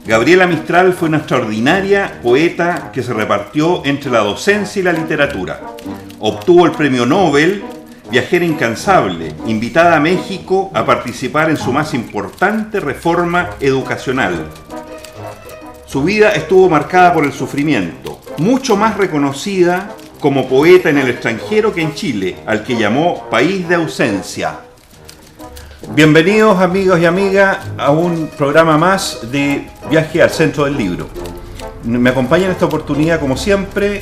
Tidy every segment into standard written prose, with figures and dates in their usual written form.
Gabriela Mistral fue una extraordinaria poeta que se repartió entre la docencia y la literatura. Obtuvo el premio Nobel, viajera incansable, invitada a México a participar en su más importante reforma educacional. Su vida estuvo marcada por el sufrimiento, mucho más reconocida como poeta en el extranjero que en Chile, al que llamó país de ausencia. Bienvenidos amigos y amigas a un programa más de Viaje al Centro del Libro. Me acompaña en esta oportunidad, como siempre,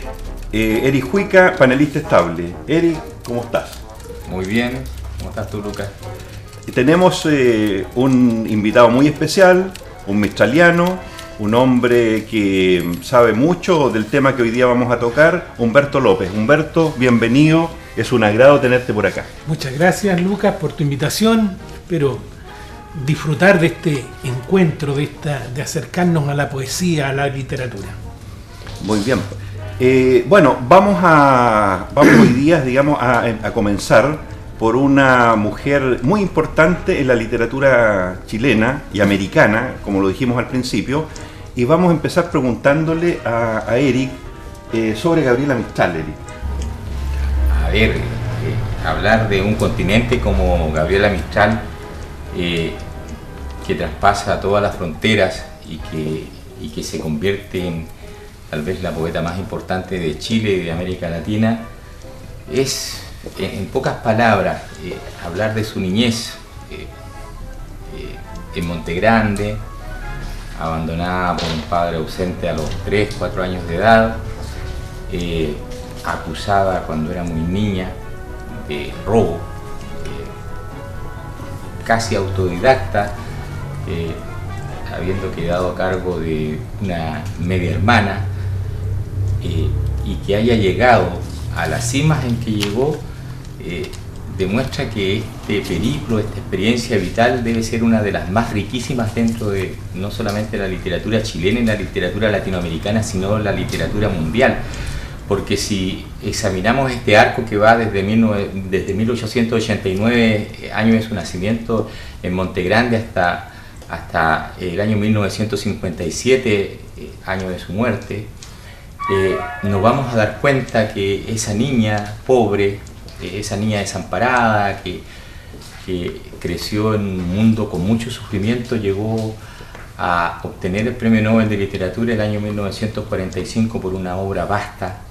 Eric Huica, panelista estable. Eric, ¿cómo estás? Muy bien, ¿cómo estás tú, Lucas? Tenemos un invitado muy especial, un mistraliano, un hombre que sabe mucho del tema que hoy día vamos a tocar, Humberto López. Humberto, bienvenido, es un agrado tenerte por acá. Muchas gracias, Lucas, por tu invitación. Espero disfrutar de este encuentro, de acercarnos a la poesía, a la literatura. Muy bien. Bueno, vamos hoy día, digamos, a comenzar por una mujer muy importante en la literatura chilena y americana, como lo dijimos al principio, y vamos a empezar preguntándole a Eric sobre Gabriela Mistral, Eric. A ver, hablar de un continente como Gabriela Mistral, que traspasa todas las fronteras y que se convierte en tal vez la poeta más importante de Chile y de América Latina, es, en pocas palabras, hablar de su niñez en Montegrande, abandonada por un padre ausente a los 3, 4 años de edad, acusada cuando era muy niña de robo, casi autodidacta, habiendo quedado a cargo de una media hermana, y que haya llegado a las cimas en que llegó, demuestra que este periplo, esta experiencia vital debe ser una de las más riquísimas dentro de no solamente la literatura chilena y la literatura latinoamericana, sino la literatura mundial. Porque si examinamos este arco que va desde 1889, año de su nacimiento en Montegrande, hasta el año 1957, año de su muerte, nos vamos a dar cuenta que esa niña pobre, esa niña desamparada, que creció en un mundo con mucho sufrimiento, llegó a obtener el Premio Nobel de Literatura el año 1945 por una obra vasta,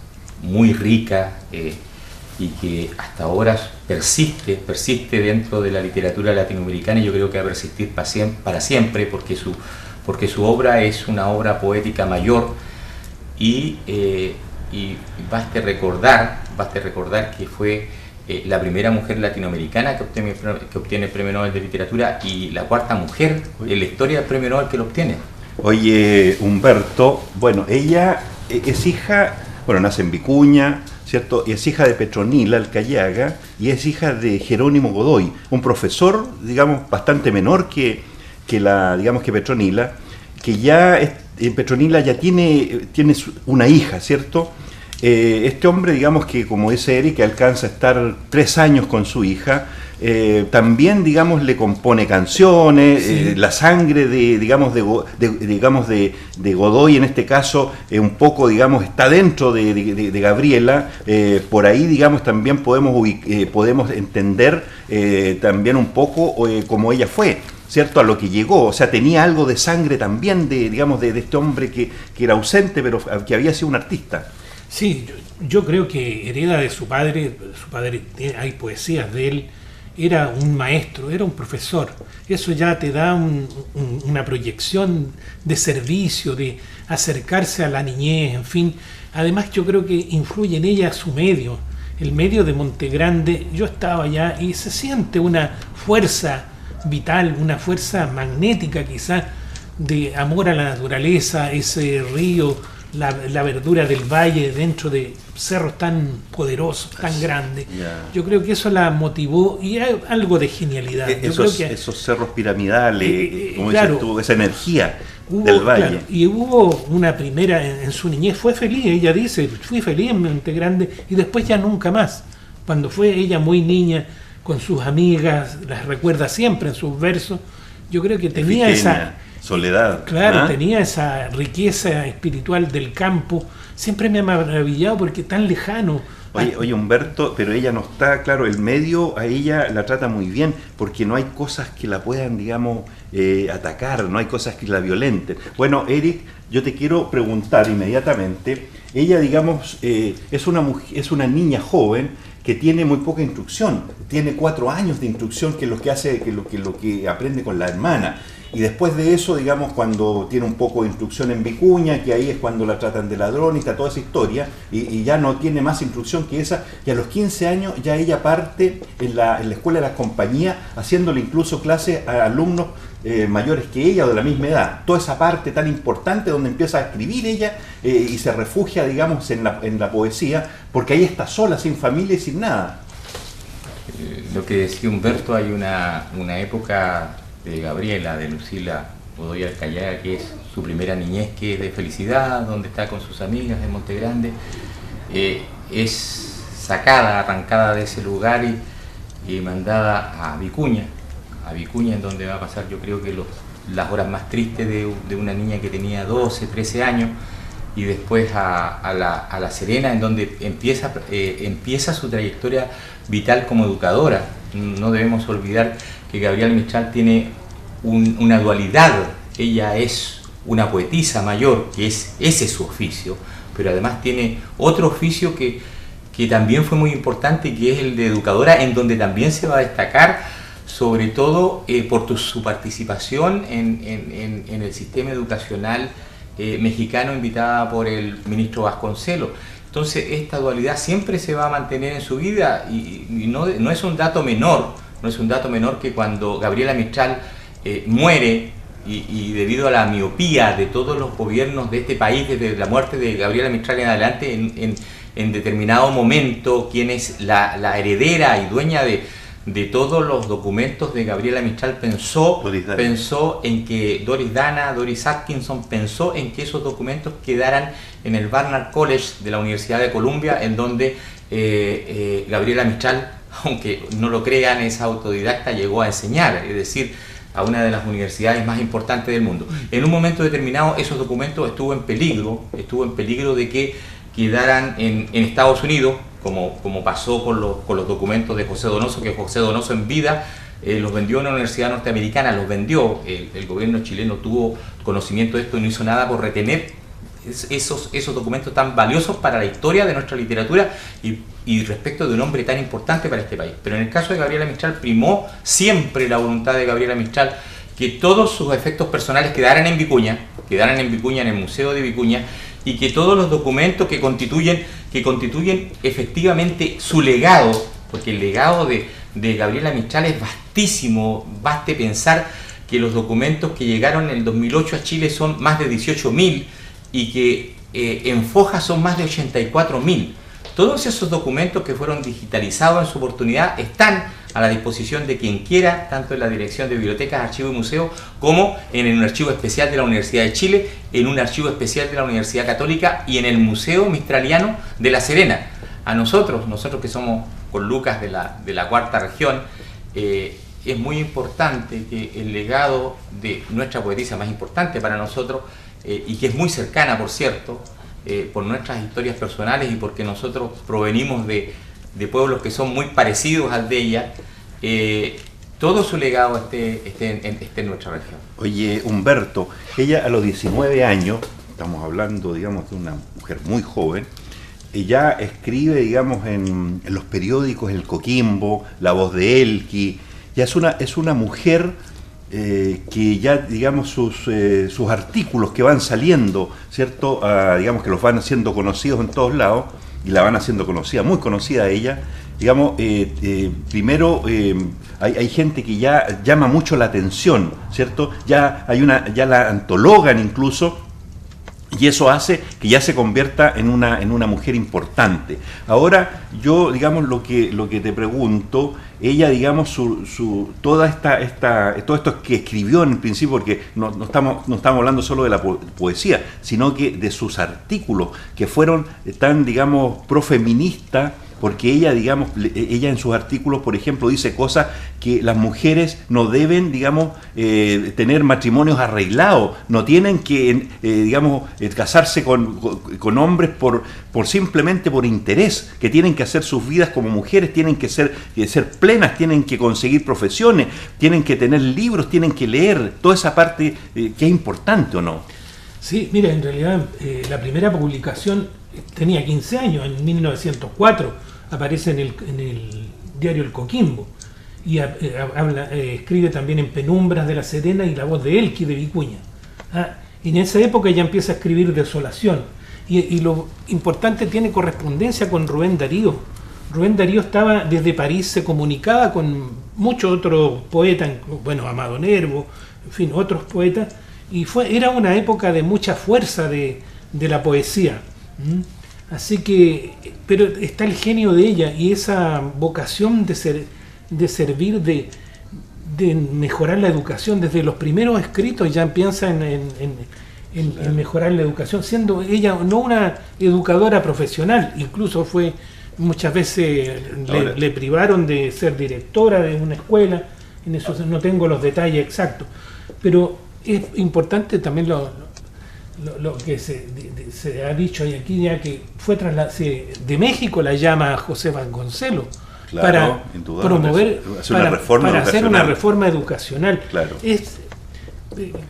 muy rica, y que hasta ahora persiste dentro de la literatura latinoamericana, y yo creo que va a persistir para siempre, porque su obra es una obra poética mayor, y baste recordar que fue la primera mujer latinoamericana que obtiene el Premio Nobel de Literatura y la cuarta mujer en la historia del Premio Nobel que lo obtiene. Oye, Humberto, bueno, ella es hija, nace en Vicuña, ¿cierto? Y es hija de Petronila Alcayaga y es hija de Jerónimo Godoy, un profesor, digamos, bastante menor que Petronila, que ya Petronila ya tiene una hija, ¿cierto? Este hombre, digamos que, como dice Eric, que alcanza a estar 3 años con su hija, también, digamos, le compone canciones, sí. La sangre de Godoy, en este caso, un poco, digamos, está dentro de Gabriela. Por ahí, digamos, también podemos entender también un poco cómo ella fue, ¿cierto? A lo que llegó, o sea, tenía algo de sangre también de este hombre que era ausente, pero que había sido un artista. Sí, yo creo que hereda de su padre, hay poesías de él, era un maestro, era un profesor. Eso ya te da una proyección de servicio, de acercarse a la niñez, en fin. Además, yo creo que influye en ella su medio, el medio de Montegrande. Yo estaba allá y se siente una fuerza vital, una fuerza magnética quizás, de amor a la naturaleza, ese río, la verdura del valle dentro de cerros tan poderosos, tan grandes. Yeah. Yo creo que eso la motivó y hay algo de genialidad. Esos cerros piramidales, como claro, dices tú, esa energía del valle. Claro, y hubo una primera, en su niñez fue feliz, ella dice, fui feliz en Montegrande y después ya nunca más. Cuando fue ella muy niña, con sus amigas, las recuerda siempre en sus versos. Yo creo que tenía Soledad. Claro, tenía esa riqueza espiritual del campo. Siempre me ha maravillado porque tan lejano. Oye, Humberto, pero ella no está, claro, el medio a ella la trata muy bien, porque no hay cosas que la puedan, digamos, atacar, no hay cosas que la violenten. Bueno, Eric, yo te quiero preguntar inmediatamente, ella, digamos, es una niña joven que tiene muy poca instrucción, tiene 4 años de instrucción, que es lo que hace, lo que aprende con la hermana. Y después de eso, digamos, cuando tiene un poco de instrucción en Vicuña, que ahí es cuando la tratan de ladronista, toda esa historia, y ya no tiene más instrucción que esa, y a los 15 años ya ella parte en la escuela de las compañías, haciéndole incluso clases a alumnos mayores que ella o de la misma edad. Toda esa parte tan importante donde empieza a escribir ella y se refugia, digamos, en la poesía, porque ahí está sola, sin familia y sin nada. Lo que decía Humberto, hay una época de Gabriela, de Lucila Godoy Alcayaga, que es su primera niñez, que es de felicidad, donde está con sus amigas en Montegrande, es sacada, arrancada de ese lugar y mandada a Vicuña, en donde va a pasar, yo creo que las horas más tristes de una niña que tenía 12, 13 años, y después a La Serena, en donde empieza su trayectoria vital como educadora. No debemos olvidar que Gabriela Mistral tiene una dualidad. Ella es una poetisa mayor, que ese es su oficio, pero además tiene otro oficio que también fue muy importante, que es el de educadora, en donde también se va a destacar, sobre todo por su participación en el sistema educacional mexicano, invitada por el ministro Vasconcelos. Entonces esta dualidad siempre se va a mantener en su vida, y no es un dato menor. No es un dato menor que cuando Gabriela Mistral muere, y debido a la miopía de todos los gobiernos de este país, desde la muerte de Gabriela Mistral en adelante, en determinado momento, quien es la heredera y dueña de todos los documentos de Gabriela Mistral pensó en que Doris Atkinson pensó en que esos documentos quedaran en el Barnard College de la Universidad de Columbia, en donde Gabriela Mistral, aunque no lo crean, es autodidacta, llegó a enseñar, es decir, a una de las universidades más importantes del mundo. En un momento determinado esos documentos estuvo en peligro de que quedaran en Estados Unidos, como pasó con los documentos de José Donoso, que José Donoso en vida los vendió a una universidad norteamericana, el gobierno chileno tuvo conocimiento de esto y no hizo nada por retener esos documentos tan valiosos para la historia de nuestra literatura y respecto de un hombre tan importante para este país. Pero en el caso de Gabriela Mistral primó siempre la voluntad de Gabriela Mistral que todos sus efectos personales quedaran en Vicuña, en el Museo de Vicuña, y que todos los documentos que constituyen efectivamente su legado, porque el legado de Gabriela Mistral es vastísimo. Baste pensar que los documentos que llegaron en el 2008 a Chile son más de 18.000 y que en Foja son más de 84.000. Todos esos documentos que fueron digitalizados en su oportunidad están a la disposición de quien quiera, tanto en la Dirección de Bibliotecas, Archivos y Museos, como en un archivo especial de la Universidad de Chile, en un archivo especial de la Universidad Católica y en el Museo Mistraliano de La Serena. A nosotros que somos con Lucas de la cuarta región, es muy importante que el legado de nuestra poetisa más importante para nosotros, y que es muy cercana, por cierto, por nuestras historias personales y porque nosotros provenimos de pueblos que son muy parecidos al de ella, todo su legado esté en nuestra región. Oye, Humberto, ella a los 19 años, estamos hablando, digamos, de una mujer muy joven, ella escribe, digamos, en los periódicos El Coquimbo, La Voz de Elqui. Ya es una mujer que ya, digamos, sus artículos que van saliendo, ¿cierto? Digamos que los van haciendo conocidos en todos lados, y la van haciendo conocida, muy conocida ella. Digamos, primero hay gente que ya llama mucho la atención, ¿cierto? Ya la antologan incluso, y eso hace que ya se convierta en una mujer importante. Ahora, yo, digamos, lo que te pregunto, ella, digamos, todo esto que escribió en el principio, porque no estamos hablando solo de la poesía, sino que de sus artículos, que fueron tan, digamos, profeministas, porque ella, digamos, ella en sus artículos, por ejemplo, dice cosas que las mujeres no deben, digamos, tener matrimonios arreglados, no tienen que, digamos, casarse con hombres por simplemente por interés, que tienen que hacer sus vidas como mujeres, tienen que ser plenas, tienen que conseguir profesiones, tienen que tener libros, tienen que leer, toda esa parte que es importante, ¿o no? Sí, mira, en realidad la primera publicación tenía 15 años, en 1904, aparece en el diario El Coquimbo, y escribe también en Penumbras de la Serena y La Voz de Elqui de Vicuña. Y en esa época ya empieza a escribir Desolación, y lo importante, tiene correspondencia con Rubén Darío. Rubén Darío estaba desde París, se comunicaba con muchos otros poetas, bueno, Amado Nervo, en fin, otros poetas, y era una época de mucha fuerza de la poesía. Así que, pero está el genio de ella y esa vocación de servir, de mejorar la educación. Desde los primeros escritos ya piensa en mejorar la educación, siendo ella no una educadora profesional, incluso muchas veces le privaron de ser directora de una escuela, en eso no tengo los detalles exactos, pero es importante también lo que se ha dicho aquí, ya que de México la llama José Vasconcelos, claro, para promover, para hacer una reforma educacional. Claro.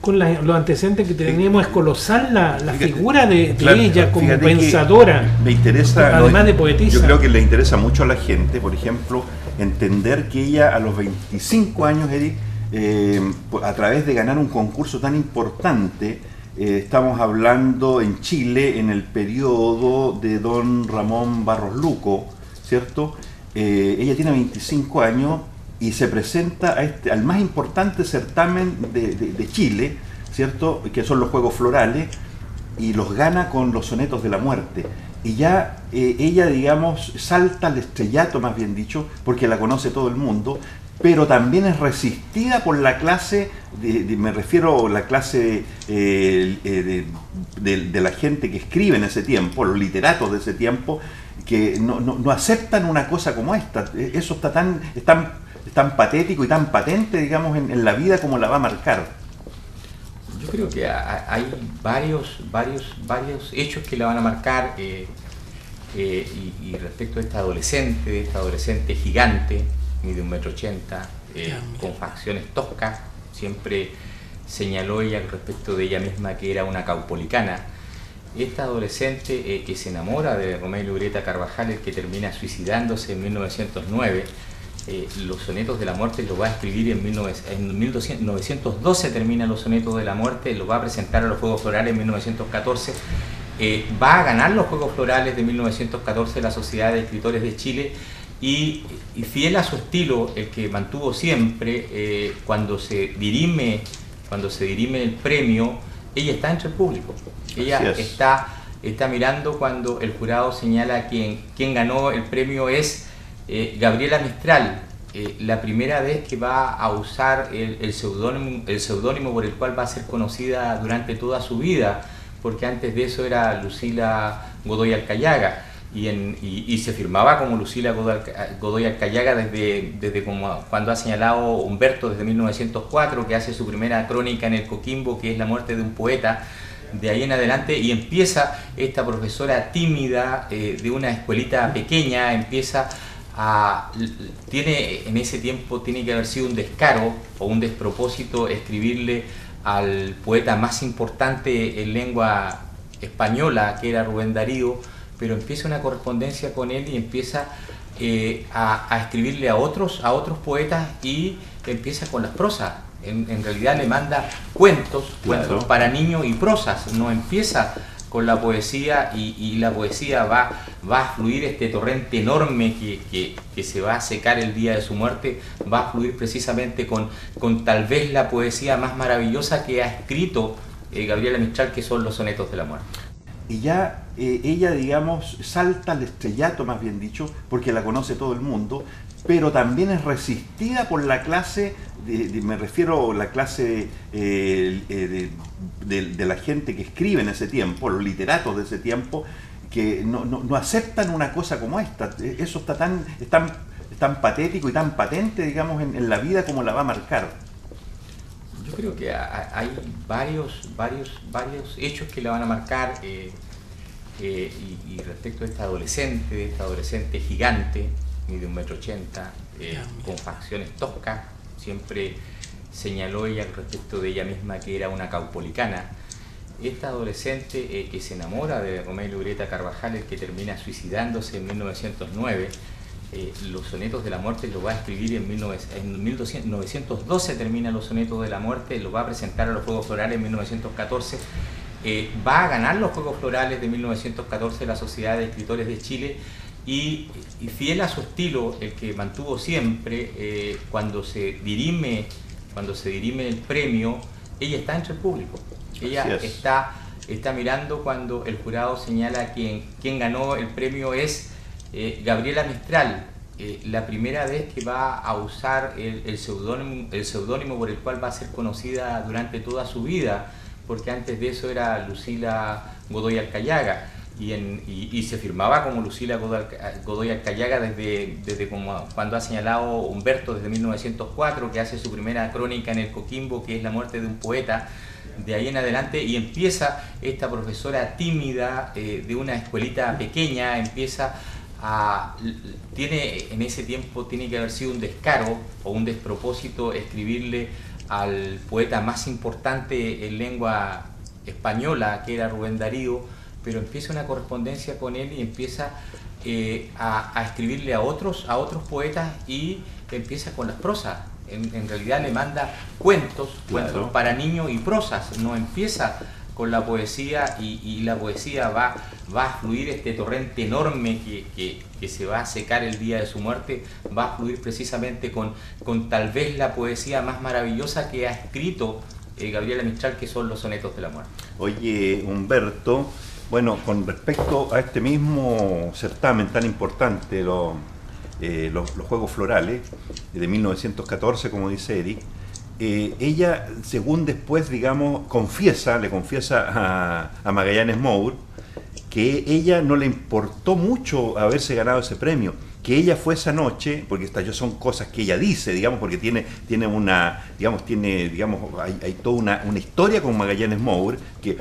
Con los antecedentes que teníamos, es colosal la figura de claro, ella como pensadora, me interesa, además de poetisa. Yo creo que le interesa mucho a la gente, por ejemplo, entender que ella a los 25 años, Eric, a través de ganar un concurso tan importante, estamos hablando en Chile en el periodo de don Ramón Barros Luco, ¿cierto? Ella tiene 25 años y se presenta al más importante certamen de Chile, ¿cierto? Que son los Juegos Florales, y los gana con los Sonetos de la Muerte. Y ya ella, digamos, salta al estrellato, más bien dicho, porque la conoce todo el mundo, pero también es resistida por la clase, me refiero a la clase de la gente que escribe en ese tiempo, los literatos de ese tiempo, que no aceptan una cosa como esta. Eso es tan patético y tan patente, digamos, en la vida como la va a marcar. Yo creo que hay varios hechos que la van a marcar, y respecto a esta adolescente gigante, mide 1,80 m, con facciones toscas. Siempre señaló ella respecto de ella misma que era una caupolicana. Esta adolescente que se enamora de Romelio Ureta Carvajal, el que termina suicidándose en 1909, los Sonetos de la Muerte los va a escribir en 1912, termina los Sonetos de la Muerte, los va a presentar a los Juegos Florales en 1914, va a ganar los Juegos Florales de 1914 de la Sociedad de Escritores de Chile, y fiel a su estilo, el que mantuvo siempre, cuando se dirime el premio, ella está entre el público. Ella está mirando cuando el jurado señala quien ganó el premio es Gabriela Mistral, la primera vez que va a usar el seudónimo por el cual va a ser conocida durante toda su vida, porque antes de eso era Lucila Godoy Alcayaga. Y se firmaba como Lucila Godoy Alcayaga desde como cuando ha señalado Humberto, desde 1904, que hace su primera crónica en El Coquimbo, que es La muerte de un poeta. De ahí en adelante, y empieza esta profesora tímida de una escuelita pequeña, en ese tiempo tiene que haber sido un descaro o un despropósito escribirle al poeta más importante en lengua española, que era Rubén Darío, pero empieza una correspondencia con él y empieza a escribirle a otros poetas, y empieza con las prosas. En realidad le manda cuentos para niños y prosas, no empieza con la poesía, y la poesía va a fluir, este torrente enorme que se va a secar el día de su muerte, va a fluir precisamente con tal vez la poesía más maravillosa que ha escrito Gabriela Mistral, que son los Sonetos de la Muerte. Y ya ella, digamos, salta al estrellato, más bien dicho, porque la conoce todo el mundo, pero también es resistida por la clase, me refiero a la clase de la gente que escribe en ese tiempo, los literatos de ese tiempo, que no aceptan una cosa como esta. Eso está tan patético y tan patente, digamos, en la vida como la va a marcar. Yo creo que hay varios hechos que la van a marcar, y respecto a esta adolescente gigante, mide 1,80 m, con facciones toscas. Siempre señaló ella respecto de ella misma que era una caupolicana. Esta adolescente que se enamora de Romeo y Julieta Carvajal, el que termina suicidándose en 1909, los sonetos de la muerte los va a escribir en 1912, termina los sonetos de la muerte, los va a presentar a los Juegos Florales en 1914, va a ganar los Juegos Florales de 1914 de la Sociedad de Escritores de Chile, y fiel a su estilo, el que mantuvo siempre, cuando se dirime el premio, ella está entre el público. Ella está mirando cuando el jurado señala quien ganó el premio es Gabriela Mistral, la primera vez que va a usar el seudónimo por el cual va a ser conocida durante toda su vida, porque antes de eso era Lucila Godoy Alcayaga, y se firmaba como Lucila Godoy Alcayaga desde como cuando ha señalado Humberto, desde 1904, que hace su primera crónica en el Coquimbo, que es la muerte de un poeta. De ahí en adelante, y empieza esta profesora tímida de una escuelita pequeña, en ese tiempo tiene que haber sido un descaro o un despropósito escribirle al poeta más importante en lengua española, que era Rubén Darío, pero empieza una correspondencia con él y empieza a escribirle a otros poetas, y empieza con las prosas. En realidad le manda cuentos para niños y prosas, no empieza con la poesía, y la poesía va a fluir, este torrente enorme que se va a secar el día de su muerte, va a fluir precisamente con tal vez la poesía más maravillosa que ha escrito Gabriela Mistral, que son los sonetos de la muerte. Oye, Humberto, bueno, con respecto a este mismo certamen tan importante, los Juegos Florales de 1914, como dice Eric, ella, según después, digamos, le confiesa a Magallanes Moure que ella no le importó mucho haberse ganado ese premio, que ella fue esa noche, porque estas son cosas que ella dice, digamos, porque hay toda una historia con Magallanes Moure que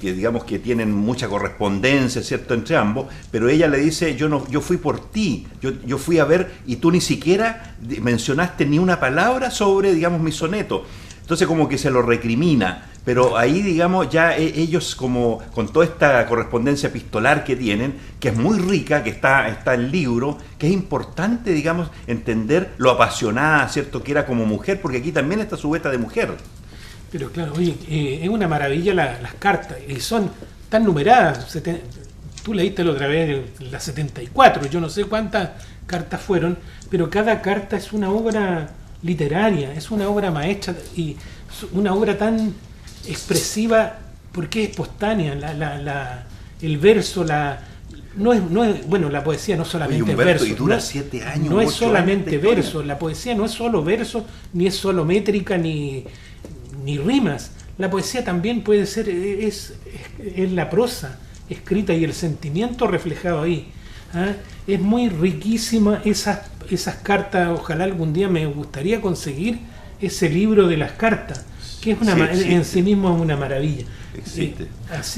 digamos que tienen mucha correspondencia, ¿cierto?, entre ambos, pero ella le dice, yo fui por ti, yo fui a ver, y tú ni siquiera mencionaste ni una palabra sobre, digamos, mi soneto. Entonces como que se lo recrimina, pero ahí, digamos, ya ellos, como con toda esta correspondencia epistolar que tienen, que es muy rica, que está en el libro, que es importante, digamos, entender lo apasionada, ¿cierto?, que era como mujer, porque aquí también está su beta de mujer. Pero claro, oye, es una maravilla las cartas, y son tan numeradas. Tú leíste la otra vez las 74, yo no sé cuántas cartas fueron, pero cada carta es una obra literaria, es una obra maestra, y una obra tan expresiva porque es espontánea. El verso, no es bueno, la poesía no solamente es verso, y dura 7 años, no es solamente verso, la poesía no es solo verso, ni es solo métrica, ni rimas. La poesía también puede ser, es la prosa escrita y el sentimiento reflejado ahí. Es muy riquísima esas cartas. Ojalá algún día me gustaría conseguir ese libro de las cartas, que es en sí mismo es una maravilla. Existe.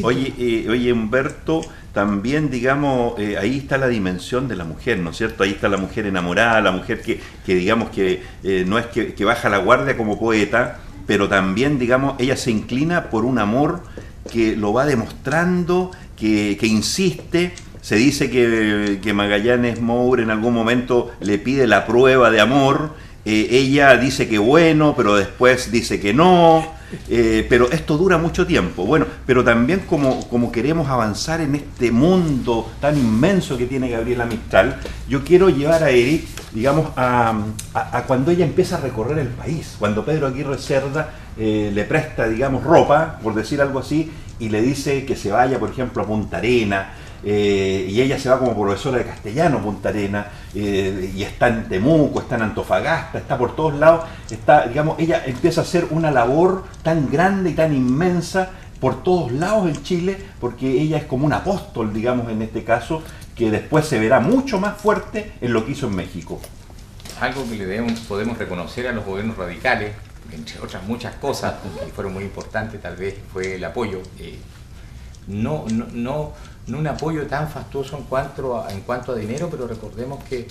Oye, Humberto, también, digamos, ahí está la dimensión de la mujer, ¿no es cierto? Ahí está la mujer enamorada, la mujer que digamos que no es que baja la guardia como poeta, pero también, digamos, ella se inclina por un amor que lo va demostrando, que insiste. Se dice que Magallanes Moure en algún momento le pide la prueba de amor, ella dice que bueno, pero después dice que no, pero esto dura mucho tiempo. Bueno, pero también como queremos avanzar en este mundo tan inmenso que tiene Gabriela Mistral, yo quiero llevar a Eric, digamos, a cuando ella empieza a recorrer el país, cuando Pedro Aguirre Cerda le presta, digamos, ropa, por decir algo así, y le dice que se vaya, por ejemplo, a Punta Arenas, y ella se va como profesora de castellano a Punta Arenas, y está en Temuco, está en Antofagasta, está por todos lados, digamos, ella empieza a hacer una labor tan grande y tan inmensa por todos lados en Chile, porque ella es como un apóstol, digamos, en este caso, que después se verá mucho más fuerte en lo que hizo en México. Algo que podemos reconocer a los gobiernos radicales, entre otras muchas cosas que fueron muy importantes, tal vez fue el apoyo. No un apoyo tan fastuoso en cuanto a dinero, pero recordemos que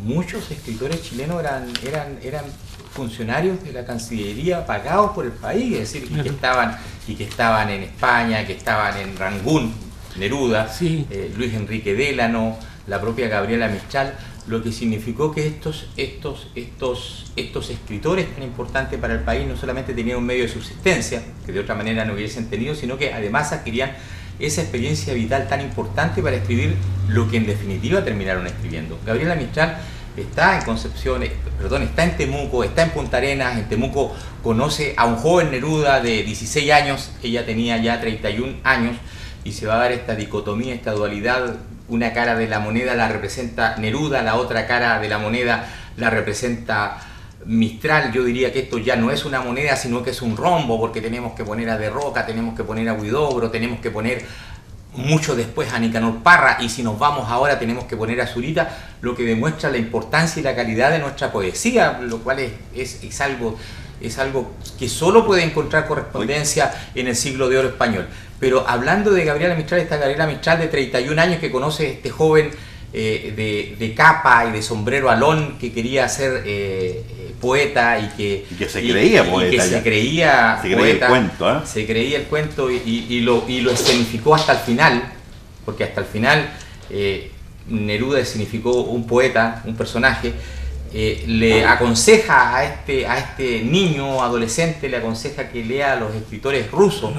muchos escritores chilenos eran funcionarios de la Cancillería pagados por el país, es decir, que estaban en España, que estaban en Rangún, Neruda, sí. Luis Enrique Délano, la propia Gabriela Mistral, lo que significó que estos escritores tan importantes para el país no solamente tenían un medio de subsistencia, que de otra manera no hubiesen tenido, sino que además adquirían esa experiencia vital tan importante para escribir lo que en definitiva terminaron escribiendo. Gabriela Mistral está en Concepción, está en Temuco, está en Punta Arenas. En Temuco conoce a un joven Neruda de 16 años, ella tenía ya 31 años, y se va a dar esta dicotomía, esta dualidad. Una cara de la moneda la representa Neruda, la otra cara de la moneda la representa Mistral. Yo diría que esto ya no es una moneda, sino que es un rombo, porque tenemos que poner a De Roca, tenemos que poner a Huidobro, tenemos que poner mucho después a Nicanor Parra, y si nos vamos ahora tenemos que poner a Zurita, lo que demuestra la importancia y la calidad de nuestra poesía, lo cual es algo que solo puede encontrar correspondencia en el siglo de oro español. Pero hablando de Gabriela Mistral, esta Gabriela Mistral de 31 años que conoce a este joven de capa y de sombrero alón que quería ser poeta y que se creía poeta, se creía el cuento, ¿eh? Se creía el cuento y lo escenificó hasta el final, porque hasta el final Neruda escenificó un poeta, un personaje. Le aconseja a este niño adolescente, le aconseja que lea a los escritores rusos,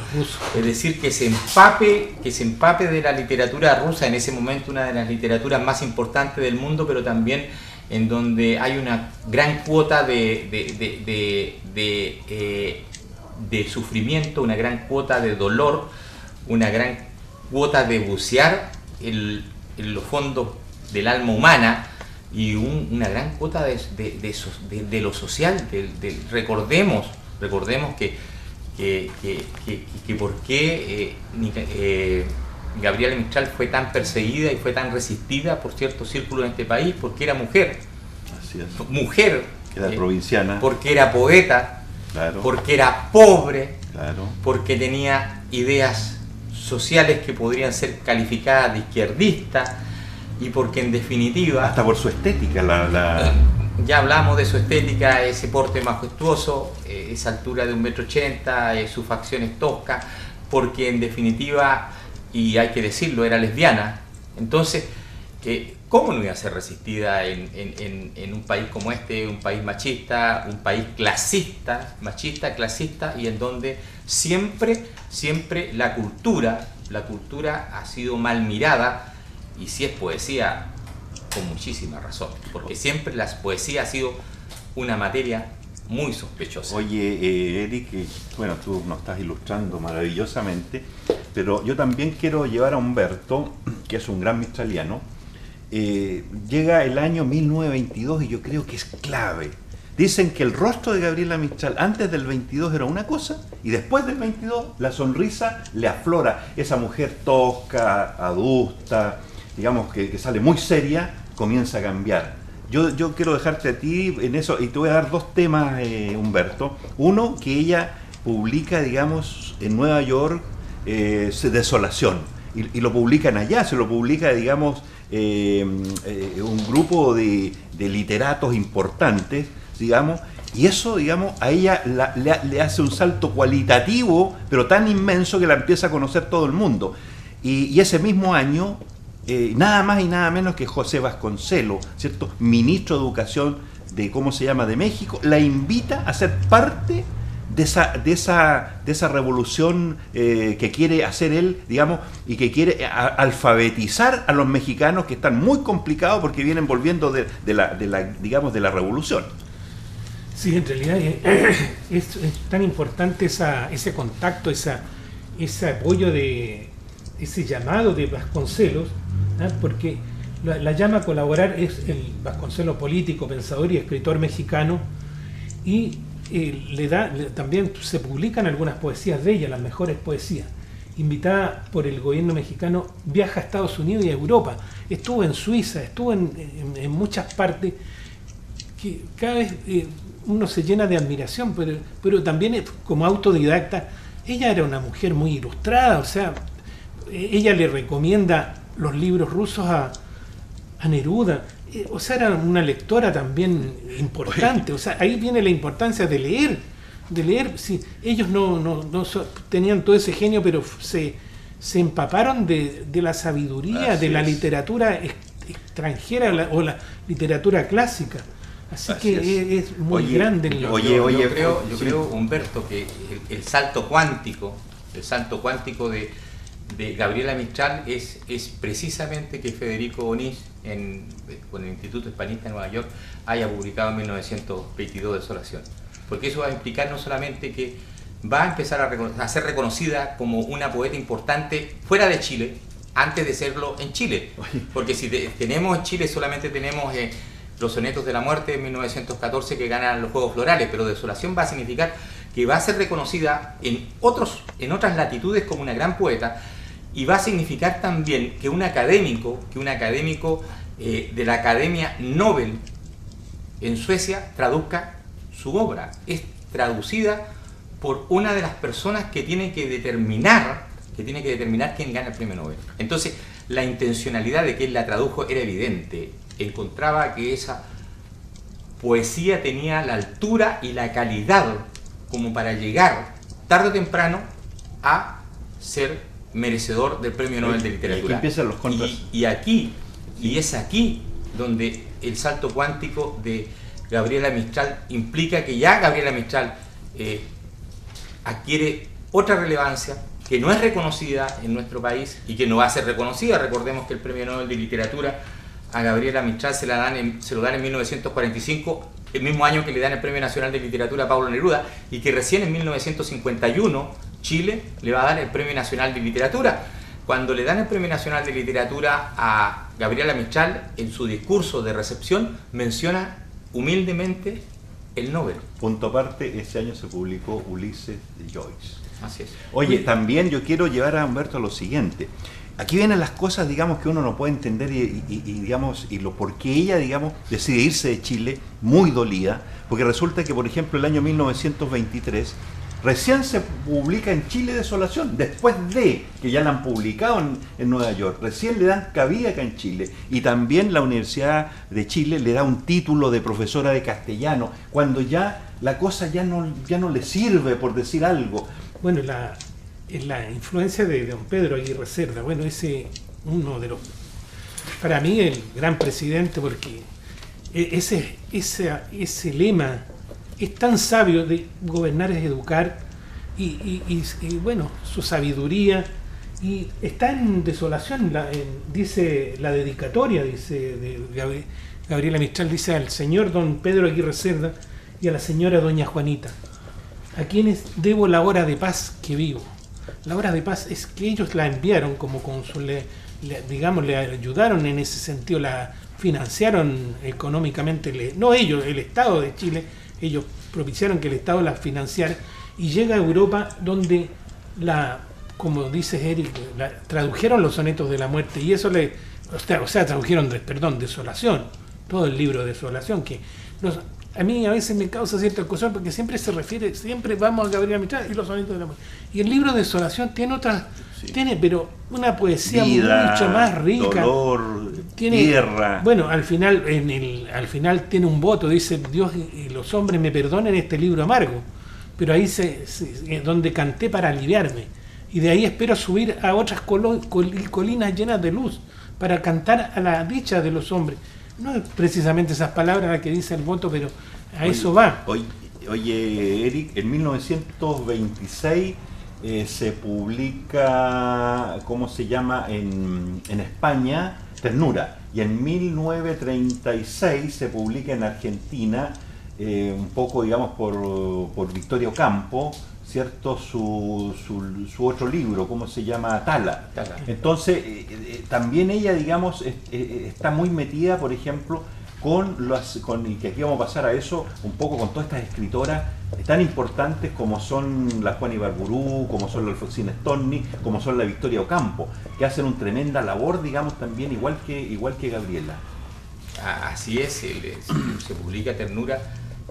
es decir, que se empape de la literatura rusa, en ese momento una de las literaturas más importantes del mundo, pero también en donde hay una gran cuota de sufrimiento, una gran cuota de dolor, una gran cuota de bucear en los fondos del alma humana, y una gran cuota de lo social. Recordemos que por qué Gabriela Mistral fue tan perseguida y fue tan resistida por ciertos círculos en este país, porque era mujer. Así es. Mujer. Era provinciana. Porque era poeta. Claro. Porque era pobre. Claro. Porque tenía ideas sociales que podrían ser calificadas de izquierdistas. Y porque en definitiva... Hasta por su estética. Ya hablamos de su estética, ese porte majestuoso, esa altura de 1,80 m, sus facciones toscas, porque en definitiva, y hay que decirlo, era lesbiana. Entonces, ¿cómo no iba a ser resistida en un país como este, un país machista, un país clasista, machista, clasista, y en donde siempre la cultura ha sido mal mirada? Y si es poesía, con muchísima razón, porque siempre la poesía ha sido una materia muy sospechosa. Oye, Eric, bueno, tú nos estás ilustrando maravillosamente, pero yo también quiero llevar a Humberto, que es un gran mistraliano. Llega el año 1922 y yo creo que es clave. Dicen que el rostro de Gabriela Mistral antes del 22 era una cosa, y después del 22 la sonrisa le aflora. Esa mujer tosca, adusta, digamos que sale muy seria, comienza a cambiar. Yo quiero dejarte a ti en eso, y te voy a dar dos temas, Humberto. Uno, que ella publica, digamos, en Nueva York, Desolación, y lo publican allá, se lo publica, digamos, un grupo de literatos importantes, digamos, y eso, digamos, a ella le hace un salto cualitativo, pero tan inmenso que la empieza a conocer todo el mundo. Y ese mismo año, nada más y nada menos que José Vasconcelos, ¿cierto?, ministro de Educación de México, la invita a ser parte de esa revolución que quiere hacer él, digamos, y que quiere alfabetizar a los mexicanos, que están muy complicados porque vienen volviendo de la revolución. Sí, en realidad es tan importante ese contacto, ese apoyo, ese llamado de Vasconcelos, ¿no? Porque la llama a colaborar es el Vasconcelos, político, pensador y escritor mexicano, y también se publican algunas poesías de ella, las mejores poesías. Invitada por el gobierno mexicano, viaja a Estados Unidos y a Europa. Estuvo en Suiza, estuvo en muchas partes, que cada vez uno se llena de admiración, pero también como autodidacta. Ella era una mujer muy ilustrada, o sea, ella le recomienda los libros rusos a Neruda. O sea, era una lectora también importante. O sea, ahí viene la importancia de leer. Sí, ellos no tenían todo ese genio, pero se empaparon de la sabiduría, Así de la es. literatura extranjera o la literatura clásica. Así que es muy grande. Yo creo, Humberto, que el salto cuántico de Gabriela Mistral es precisamente que Federico Onís, con el Instituto Hispanista de Nueva York, haya publicado en 1922 Desolación. Porque eso va a implicar no solamente que va a empezar a ser reconocida como una poeta importante fuera de Chile, antes de serlo en Chile. Porque si tenemos en Chile, solamente tenemos los sonetos de la muerte de 1914 que ganan los Juegos Florales, pero Desolación va a significar que va a ser reconocida en otras latitudes como una gran poeta, y va a significar también que un académico de la Academia Nobel en Suecia traduzca su obra. Es traducida por una de las personas que tiene que determinar quién gana el premio Nobel. Entonces, la intencionalidad de que él la tradujo era evidente. Encontraba que esa poesía tenía la altura y la calidad como para llegar tarde o temprano a ser merecedor del premio Nobel de Literatura. Aquí empiezan los contras. Y es aquí donde el salto cuántico de Gabriela Mistral implica que ya Gabriela Mistral adquiere otra relevancia que no es reconocida en nuestro país y que no va a ser reconocida. Recordemos que el premio Nobel de Literatura a Gabriela Mistral se lo dan en 1945, el mismo año que le dan el Premio Nacional de Literatura a Pablo Neruda, y que recién en 1951 Chile le va a dar el Premio Nacional de Literatura. Cuando le dan el Premio Nacional de Literatura a Gabriela Mistral, en su discurso de recepción menciona humildemente el Nobel. Punto aparte, ese año se publicó Ulises de Joyce. Así es. Oye, también yo quiero llevar a Humberto a lo siguiente. Aquí vienen las cosas, digamos, que uno no puede entender por qué ella, digamos, decide irse de Chile muy dolida, porque resulta que, por ejemplo, el año 1923 recién se publica en Chile Desolación, después de que ya la han publicado en Nueva York, recién le dan cabida acá en Chile, y también la Universidad de Chile le da un título de profesora de castellano, cuando ya la cosa ya no le sirve, por decir algo. Bueno, la influencia de don Pedro Aguirre Cerda, bueno, uno de los, para mí, el gran presidente, porque ese lema es tan sabio de gobernar es educar, y bueno, su sabiduría, y está en Desolación, dice la dedicatoria, dice de Gabriela Mistral, dice al señor don Pedro Aguirre Cerda y a la señora doña Juanita, a quienes debo la hora de paz que vivo. La hora de paz es que ellos la enviaron como cónsul, digamos, le ayudaron en ese sentido, la financiaron económicamente, no ellos, el Estado de Chile, ellos propiciaron que el Estado la financiara, y llega a Europa donde como dices Eric, tradujeron los sonetos de la muerte, y eso tradujeron, Desolación, todo el libro de Desolación, que a mí a veces me causa cierta cosa porque siempre vamos a Gabriela Mistral y los sonetos de la muerte. Y el libro de Desolación tiene pero una poesía Vida, mucho más rica. Dolor, tierra. Bueno, al final tiene un voto, dice Dios y los hombres me perdonen este libro amargo. Pero ahí donde canté para aliviarme. Y de ahí espero subir a otras colinas llenas de luz para cantar a la dicha de los hombres. No es precisamente esas palabras las que dice el voto, pero eso va. Oye, Eric, en 1926 se publica, ¿cómo se llama? En España, Ternura. Y en 1936 se publica en Argentina, un poco, digamos, por Victoria Ocampo, ¿cierto? Su otro libro, ¿cómo se llama? Tala. Entonces, también ella, digamos, está muy metida, por ejemplo, y que aquí vamos a pasar a eso un poco con todas estas escritoras tan importantes como son la Juana Ibarburú, como son la Alfonsina Storni, como son la Victoria Ocampo, que hacen una tremenda labor, digamos, también igual que Gabriela. Así es, se publica Ternura,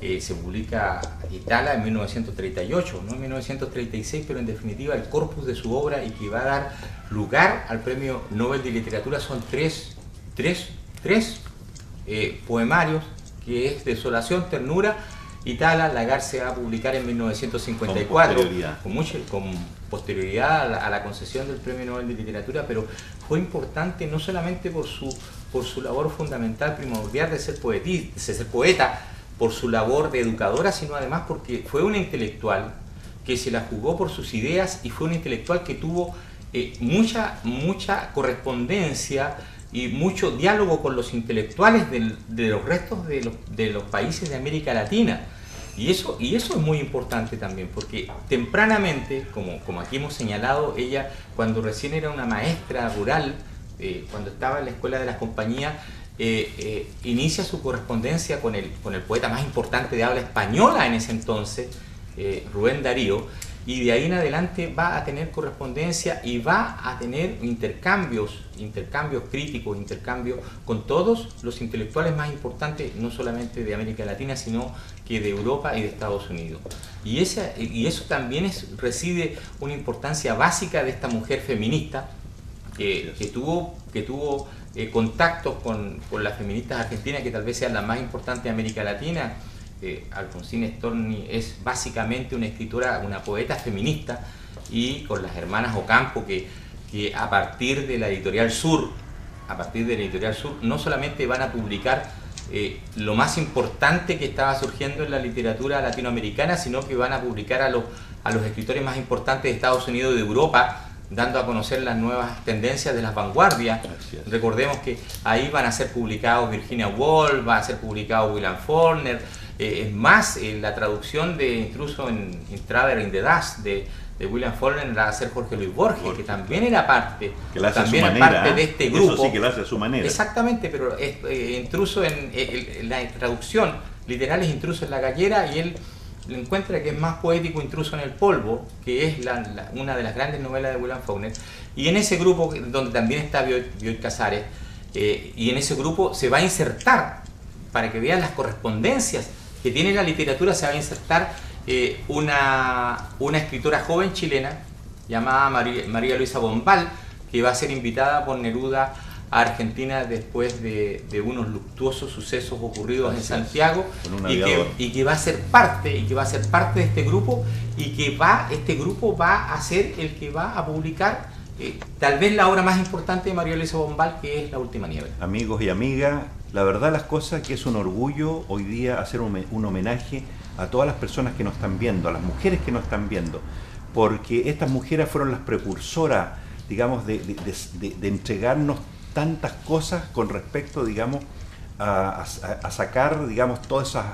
se publica Itala en 1938, no en 1936, pero en definitiva el corpus de su obra y que va a dar lugar al Premio Nobel de Literatura son tres poemarios, que es Desolación, Ternura, Itala. Lagarde se va a publicar en 1954, con posterioridad a la concesión del Premio Nobel de Literatura, pero fue importante no solamente por su labor fundamental, primordial de ser poeta, por su labor de educadora, sino además porque fue una intelectual que se la jugó por sus ideas y fue una intelectual que tuvo mucha correspondencia y mucho diálogo con los intelectuales de los restos de los países de América Latina. Y eso es muy importante también, porque tempranamente, como aquí hemos señalado, ella cuando recién era una maestra rural, cuando estaba en la Escuela de las Compañías, inicia su correspondencia con el poeta más importante de habla española en ese entonces, Rubén Darío, y de ahí en adelante va a tener correspondencia y va a tener intercambios críticos, intercambios con todos los intelectuales más importantes, no solamente de América Latina, sino que de Europa y de Estados Unidos. Y eso también reside una importancia básica de esta mujer feminista que tuvo contactos con las feministas argentinas, que tal vez sean las más importantes de América Latina. Alfonsina Storni es básicamente una escritora, una poeta feminista, y con las hermanas Ocampo, que a partir de la Editorial Sur, no solamente van a publicar lo más importante que estaba surgiendo en la literatura latinoamericana, sino que van a publicar a los escritores más importantes de Estados Unidos y de Europa, dando a conocer las nuevas tendencias de las vanguardias. Recordemos que ahí van a ser publicados Virginia Woolf, va a ser publicado William Faulkner. Es más, la traducción de Intruso en Traveler in the Dust de William Faulkner la va a hacer Jorge Luis Borges, que también era parte, de este grupo. Eso sí que lo hace a su manera. Exactamente, pero Intruso la traducción literal es Intruso en la gallera, y él encuentra que es más poético Intruso en el polvo, que es una de las grandes novelas de William Faulkner. Y en ese grupo, donde también está Bioy Casares, y en ese grupo se va a insertar, para que vean las correspondencias que tiene la literatura, se va a insertar una escritora joven chilena llamada María Luisa Bombal, que va a ser invitada por Neruda a Argentina después de unos luctuosos sucesos ocurridos en Santiago, y que va a ser parte de este grupo, y que este grupo va a ser el que va a publicar tal vez la obra más importante de María Luisa Bombal, que es La Última Niebla. Amigos y amigas, la verdad las cosas que es un orgullo hoy día hacer un homenaje a todas las personas que nos están viendo, a las mujeres que nos están viendo, porque estas mujeres fueron las precursoras, digamos, de entregarnos tantas cosas con respecto, digamos, a sacar, digamos, todas esas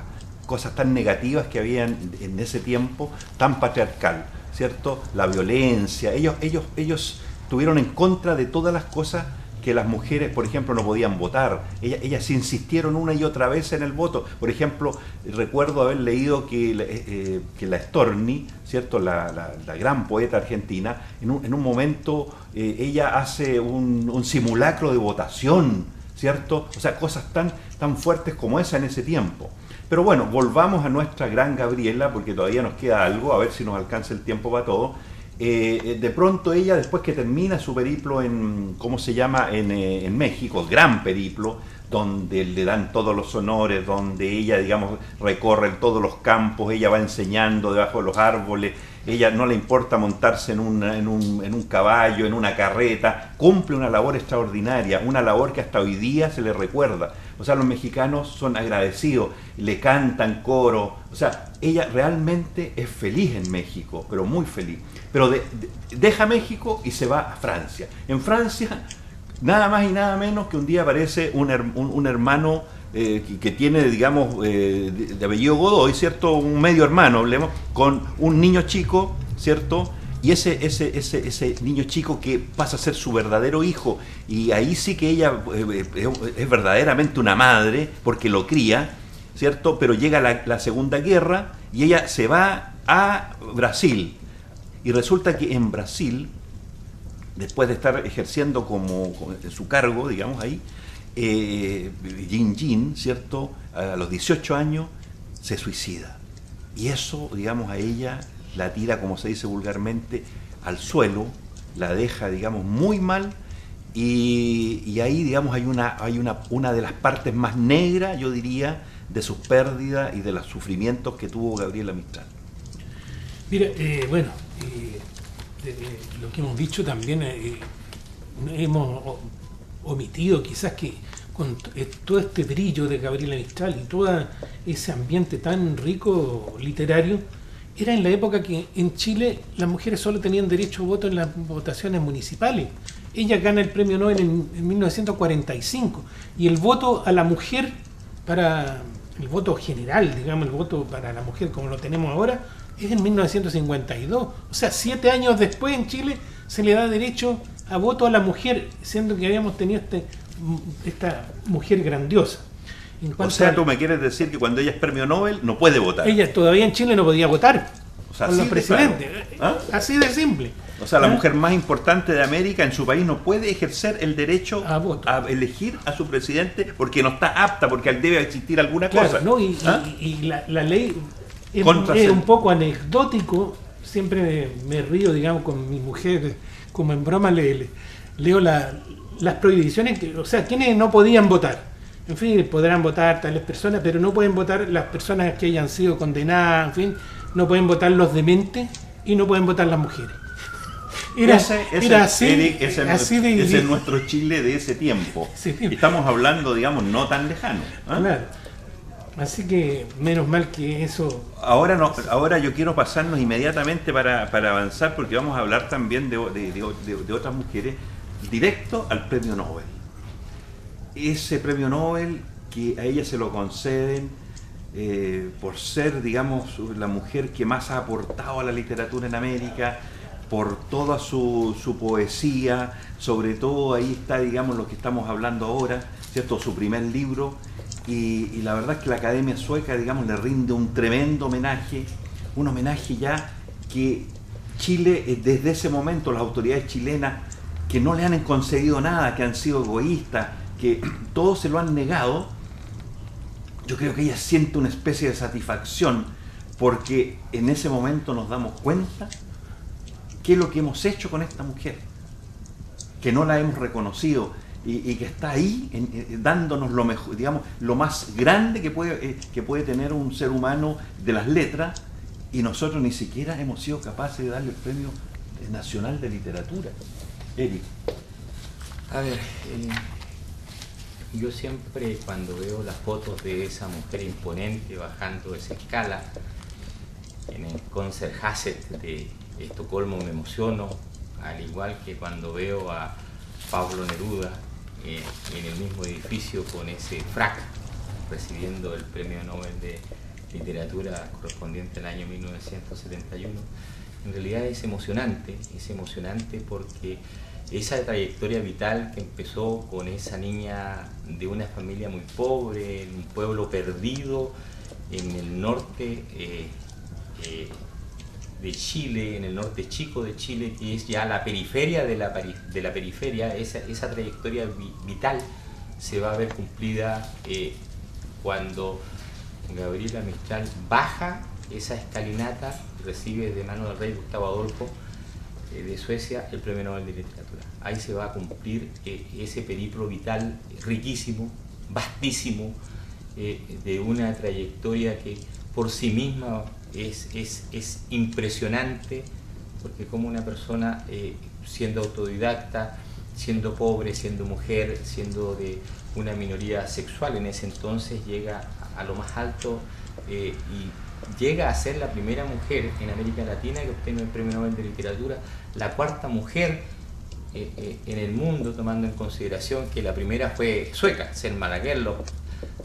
cosas tan negativas que habían en ese tiempo tan patriarcal, ¿cierto? La violencia, ellos estuvieron en contra de todas las cosas que las mujeres, por ejemplo, no podían votar. Ellas insistieron una y otra vez en el voto. Por ejemplo, recuerdo haber leído que la Storni, ¿cierto?, la gran poeta argentina, en un momento ella hace un simulacro de votación, ¿cierto? O sea, cosas tan fuertes como esa en ese tiempo. Pero bueno, volvamos a nuestra gran Gabriela, porque todavía nos queda algo, a ver si nos alcanza el tiempo para todo. De pronto ella, después que termina su periplo en México, el gran periplo, donde le dan todos los honores, donde ella, digamos, recorre todos los campos, ella va enseñando debajo de los árboles, ella no le importa montarse en un caballo, en una carreta, cumple una labor extraordinaria, una labor que hasta hoy día se le recuerda. O sea, los mexicanos son agradecidos, le cantan coro, o sea, ella realmente es feliz en México, pero muy feliz. Pero deja México y se va a Francia. En Francia, nada más y nada menos que un día aparece un hermano que tiene, digamos, de apellido Godoy, ¿cierto? Un medio hermano, hablemos, con un niño chico, ¿cierto? Y ese niño chico que pasa a ser su verdadero hijo, y ahí sí que ella es verdaderamente una madre, porque lo cría, ¿cierto? Pero llega la Segunda Guerra y ella se va a Brasil. Y resulta que en Brasil, después de estar ejerciendo como su cargo, digamos ahí, Jean, ¿cierto? A los 18 años se suicida. Y eso, digamos, a ella la tira, como se dice vulgarmente, al suelo, la deja, digamos, muy mal, y ahí, digamos, hay una de las partes más negras, yo diría, de sus pérdidas y de los sufrimientos que tuvo Gabriela Mistral. Mira, bueno, lo que hemos dicho también, hemos omitido quizás que con todo este brillo de Gabriela Mistral y todo ese ambiente tan rico literario, era en la época que en Chile las mujeres solo tenían derecho a voto en las votaciones municipales. Ella gana el premio Nobel en 1945 y el voto a la mujer, para el voto general, digamos, el voto para la mujer como lo tenemos ahora, es en 1952. O sea, 7 años después en Chile se le da derecho a voto a la mujer, siendo que habíamos tenido esta mujer grandiosa. O sea, tú me quieres decir que cuando ella es premio Nobel no puede votar. Ella todavía en Chile no podía votar, o sea, con los presidentes. Claro. ¿Ah? Así de simple. O sea, la mujer más importante de América en su país no puede ejercer el derecho a elegir a su presidente porque no está apta, porque debe existir alguna cosa. ¿No? Y la ley es un poco anecdótico. Siempre me río, digamos, con mi mujer, como en broma leo las prohibiciones, o sea, quienes no podían votar. En fin, podrán votar tales personas, pero no pueden votar las personas que hayan sido condenadas, en fin, no pueden votar los dementes y no pueden votar las mujeres. Ese es nuestro Chile de ese tiempo. Sí. Estamos hablando, digamos, no tan lejano. ¿Eh? Claro. Así que menos mal que eso... Ahora yo quiero pasarnos inmediatamente para avanzar, porque vamos a hablar también de otras mujeres, directo al premio Nobel. Ese premio Nobel que a ella se lo conceden por ser, digamos, la mujer que más ha aportado a la literatura en América, por toda su poesía, sobre todo ahí está, digamos, lo que estamos hablando ahora, ¿cierto? Su primer libro, y la verdad es que la Academia Sueca, digamos, le rinde un tremendo homenaje, un homenaje ya que Chile, desde ese momento, las autoridades chilenas, que no le han concedido nada, que han sido egoístas, que todos se lo han negado, yo creo que ella siente una especie de satisfacción, porque en ese momento nos damos cuenta qué es lo que hemos hecho con esta mujer, que no la hemos reconocido y que está ahí dándonos lo mejor, digamos, lo más grande que puede tener un ser humano de las letras, y nosotros ni siquiera hemos sido capaces de darle el Premio Nacional de Literatura. Eric. A ver, yo siempre cuando veo las fotos de esa mujer imponente bajando esa escala en el Konserthuset de Estocolmo me emociono, al igual que cuando veo a Pablo Neruda en el mismo edificio con ese frac recibiendo el Premio Nobel de Literatura correspondiente al año 1971. En realidad es emocionante porque esa trayectoria vital que empezó con esa niña de una familia muy pobre, en un pueblo perdido en el norte de Chile, en el norte chico de Chile, que es ya la periferia de la periferia, esa trayectoria vital se va a ver cumplida cuando Gabriela Mistral baja esa escalinata, recibe de mano del rey Gustavo Adolfo de Suecia el Premio Nobel de Literatura. Ahí se va a cumplir ese periplo vital riquísimo, vastísimo, de una trayectoria que por sí misma es impresionante, porque como una persona siendo autodidacta, siendo pobre, siendo mujer, siendo de una minoría sexual en ese entonces, llega a lo más alto y llega a ser la primera mujer en América Latina que obtiene el Premio Nobel de Literatura, la cuarta mujer en el mundo, tomando en consideración que la primera fue sueca, Selma Lagerlöf,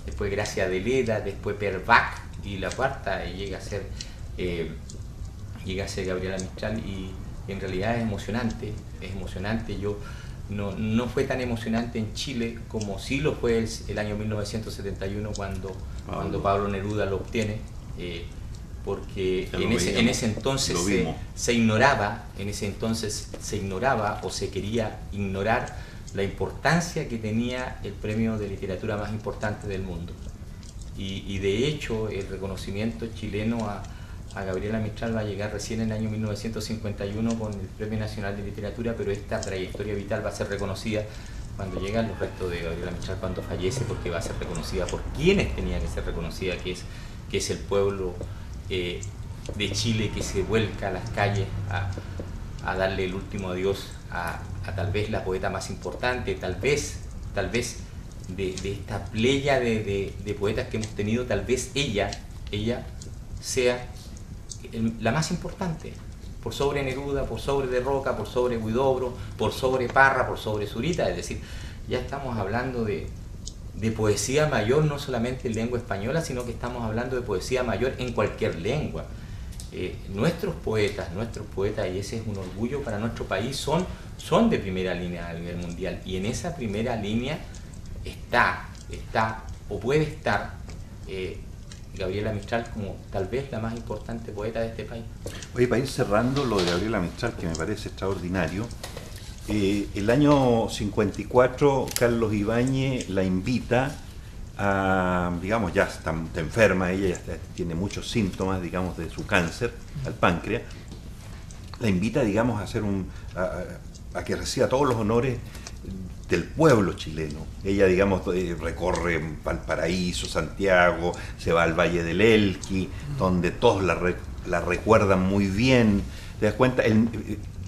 después Gracia Deleda, después Per Bach, y la cuarta llega a ser Gabriela Mistral, y en realidad es emocionante, no fue tan emocionante en Chile como sí lo fue el año 1971 cuando Pablo Neruda lo obtiene, porque en ese entonces se ignoraba o se quería ignorar la importancia que tenía el premio de literatura más importante del mundo. Y de hecho el reconocimiento chileno a Gabriela Mistral va a llegar recién en el año 1951 con el Premio Nacional de Literatura, pero esta trayectoria vital va a ser reconocida cuando llegan los restos de Gabriela Mistral, cuando fallece, porque va a ser reconocida por quienes tenía que ser reconocida, que es el pueblo de Chile, que se vuelca a las calles a darle el último adiós a tal vez la poeta más importante, tal vez de esta playa de poetas que hemos tenido, tal vez ella sea la más importante, por sobre Neruda, por sobre De Roca, por sobre Huidobro, por sobre Parra, por sobre Zurita. Es decir, ya estamos hablando de poesía mayor, no solamente en lengua española, sino que estamos hablando de poesía mayor en cualquier lengua. Nuestros poetas, y ese es un orgullo para nuestro país, son de primera línea a nivel mundial, y en esa primera línea está o puede estar Gabriela Mistral como tal vez la más importante poeta de este país. Oye, para ir cerrando lo de Gabriela Mistral, que me parece extraordinario, el año 54 Carlos Ibáñez la invita a, digamos, ya está enferma, ella ya tiene muchos síntomas, digamos, de su cáncer al páncreas, la invita, digamos, a hacer a que reciba todos los honores del pueblo chileno. Ella, digamos, recorre Valparaíso, Santiago, se va al Valle del Elqui, donde todos la recuerdan muy bien. ¿Te das cuenta?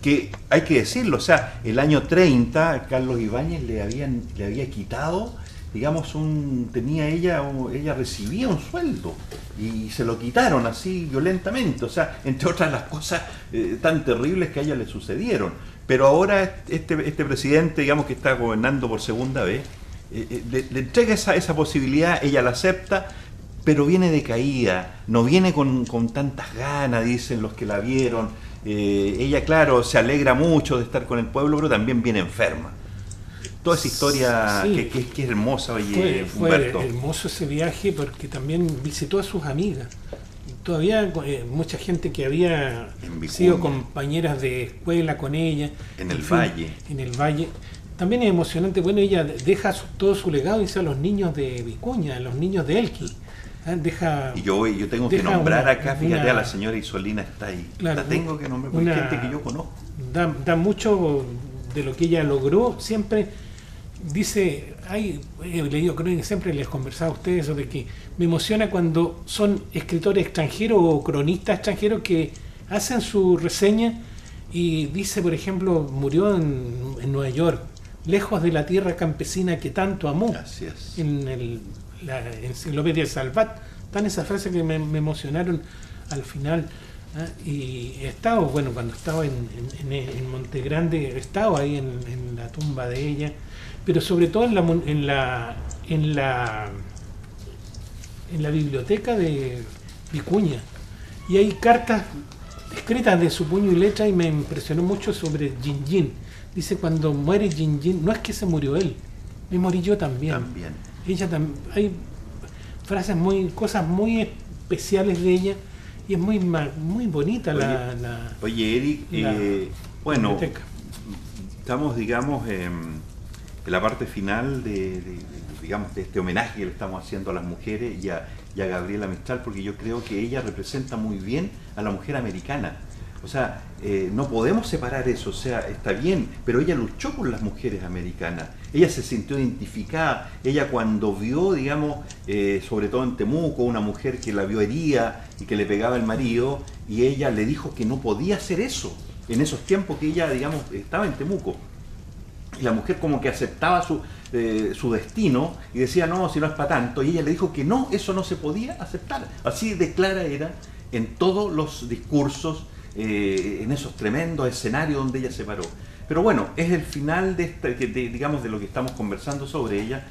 Que hay que decirlo, o sea, el año 30 Carlos Ibáñez le había quitado, digamos, ella recibía un sueldo y se lo quitaron así violentamente, o sea, entre otras las cosas tan terribles que a ella le sucedieron. Pero ahora este presidente, digamos, que está gobernando por segunda vez, le entrega esa posibilidad, ella la acepta, pero viene decaída, no viene con tantas ganas, dicen los que la vieron. Ella, claro, se alegra mucho de estar con el pueblo, pero también viene enferma. Toda esa historia, sí, que es hermosa, oye, Humberto. Fue hermoso ese viaje porque también visitó a sus amigas. Todavía mucha gente que había sido compañeras de escuela con ella. En el Valle. En el Valle. También es emocionante, bueno, ella deja todo su legado, dice, a los niños de Vicuña, a los niños de Elqui. Y yo tengo que nombrar acá, fíjate, a la señora Isolina está ahí. Claro, la tengo que nombrar porque hay gente que yo conozco. Da mucho de lo que ella logró, siempre dice, he leído, creo que siempre les conversaba a ustedes sobre que me emociona cuando son escritores extranjeros o cronistas extranjeros que hacen su reseña y dice, por ejemplo, murió en Nueva York, lejos de la tierra campesina que tanto amó. Así es. En la enciclopedia Salvat, están esas frases que me emocionaron al final. Y he estado, bueno, cuando estaba en Monte Grande, he estado ahí en la tumba de ella, pero sobre todo en la biblioteca de Vicuña, y hay cartas escritas de su puño y letra, y me impresionó mucho sobre Gin Gin. Dice, cuando muere Gin Gin, no es que se murió él, me morí yo también. Ella hay frases cosas muy especiales de ella, y es muy bonita. Oye, Eric, bueno, biblioteca. Estamos, digamos, en la parte final digamos, de este homenaje que le estamos haciendo a las mujeres y a Gabriela Mistral, porque yo creo que ella representa muy bien a la mujer americana. O sea, no podemos separar eso, o sea, está bien, pero ella luchó por las mujeres americanas, ella se sintió identificada, ella cuando vio, digamos, sobre todo en Temuco, una mujer que la vio herida y que le pegaba el marido, y ella le dijo que no podía hacer eso, en esos tiempos que ella, digamos, estaba en Temuco. Y la mujer como que aceptaba su destino y decía, no, si no es para tanto, y ella le dijo que no, eso no se podía aceptar. Así de clara era en todos los discursos, en esos tremendos escenarios donde ella se paró. Pero bueno, es el final digamos, de lo que estamos conversando sobre ella.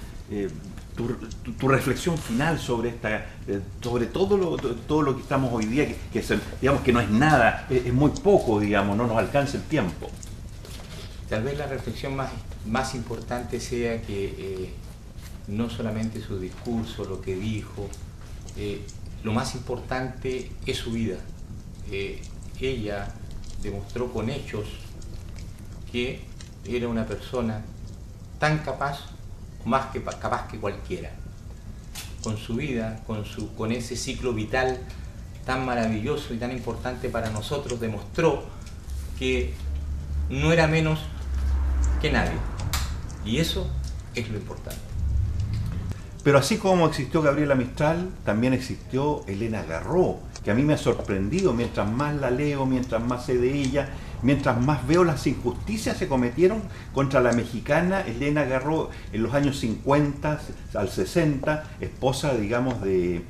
tu reflexión final sobre sobre todo lo que estamos hoy día, digamos que no es nada, es muy poco, digamos, no nos alcanza el tiempo. Tal vez la reflexión más importante sea que no solamente su discurso, lo que dijo, lo más importante es su vida. Ella demostró con hechos que era una persona tan capaz, más capaz que cualquiera. Con su vida, con ese ciclo vital tan maravilloso y tan importante para nosotros, demostró que no era menos que nadie. Y eso es lo importante. Pero así como existió Gabriela Mistral, también existió Elena Garro, que a mí me ha sorprendido mientras más la leo, mientras más sé de ella, mientras más veo las injusticias que se cometieron contra la mexicana Elena Garro en los años 50 al 60, esposa, digamos, de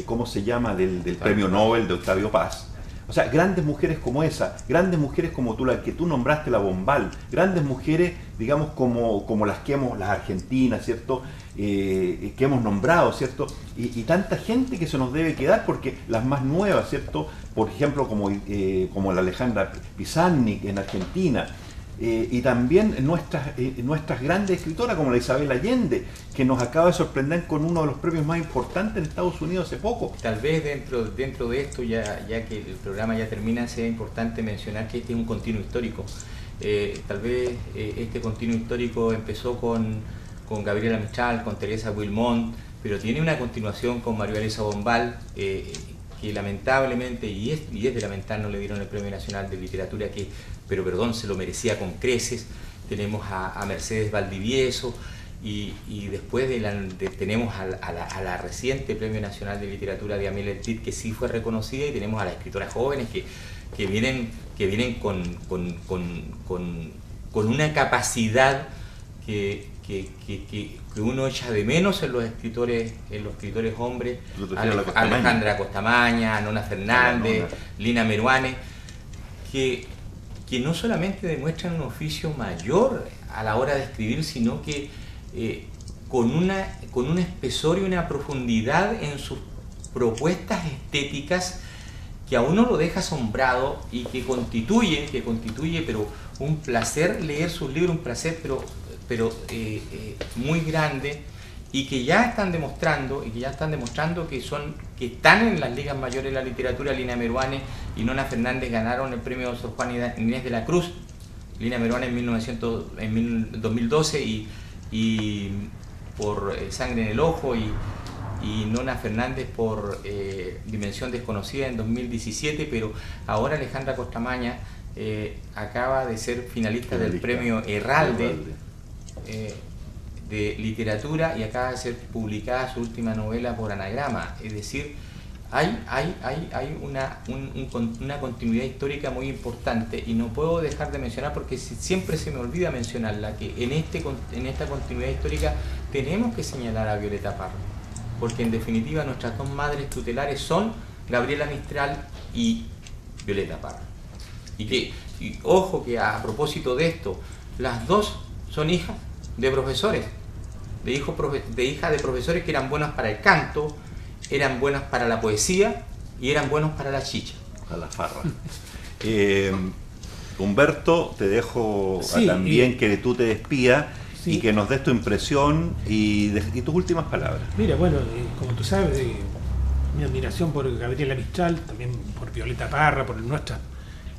¿cómo se llama?, del premio Nobel de Octavio Paz. O sea, grandes mujeres como esa, grandes mujeres como tú, la que tú nombraste, la Bombal, grandes mujeres, digamos, como las argentinas, ¿cierto?, que hemos nombrado, ¿cierto?, y tanta gente que se nos debe quedar, porque las más nuevas, ¿cierto?, por ejemplo, como la Alejandra Pizarnik en Argentina, y también nuestras grandes escritoras como la Isabel Allende, que nos acaba de sorprender con uno de los premios más importantes en Estados Unidos hace poco. Tal vez dentro de esto, ya que el programa ya termina, sea importante mencionar que este es un continuo histórico. Tal vez este continuo histórico empezó con Gabriela Mistral, con Teresa Wilmont, pero tiene una continuación con María Elisa Bombal, que lamentablemente, y es de lamentar, no le dieron el Premio Nacional de Literatura, pero perdón, se lo merecía con creces. Tenemos a Mercedes Valdivieso, y después tenemos a la reciente Premio Nacional de Literatura de Amélie Tit, que sí fue reconocida, y tenemos a las escritoras jóvenes que vienen con una capacidad que uno echa de menos en los escritores hombres. Alejandra Costamaña, Nona Fernández, Lina Meruane, que no solamente demuestran un oficio mayor a la hora de escribir, sino que con un espesor y una profundidad en sus propuestas estéticas que a uno lo deja asombrado, y que constituye pero un placer leer sus libros, un placer pero muy grande, y que ya están demostrando que están en las ligas mayores de la literatura. Lina Meruane y Nona Fernández ganaron el premio Sor Juana Inés de la Cruz, Lina Meruane en 2012 y por Sangre en el Ojo, y Nona Fernández por Dimensión Desconocida en 2017, pero ahora Alejandra Costamaña acaba de ser finalista del premio Herralde de literatura, y acaba de ser publicada su última novela por Anagrama. Es decir, hay una continuidad histórica muy importante, y no puedo dejar de mencionar, porque siempre se me olvida mencionarla, que en esta continuidad histórica tenemos que señalar a Violeta Parra, porque en definitiva nuestras dos madres tutelares son Gabriela Mistral y Violeta Parra. Y ojo que a propósito de esto, las dos son hijas de profesores, de hijas de profesores que eran buenas para el canto, eran buenas para la poesía y eran buenos para la chicha. A la farra. Humberto, te dejo también que tú te despidas, y que nos des tu impresión y tus últimas palabras. Mira, bueno, como tú sabes, mi admiración por Gabriela Mistral, también por Violeta Parra, por nuestras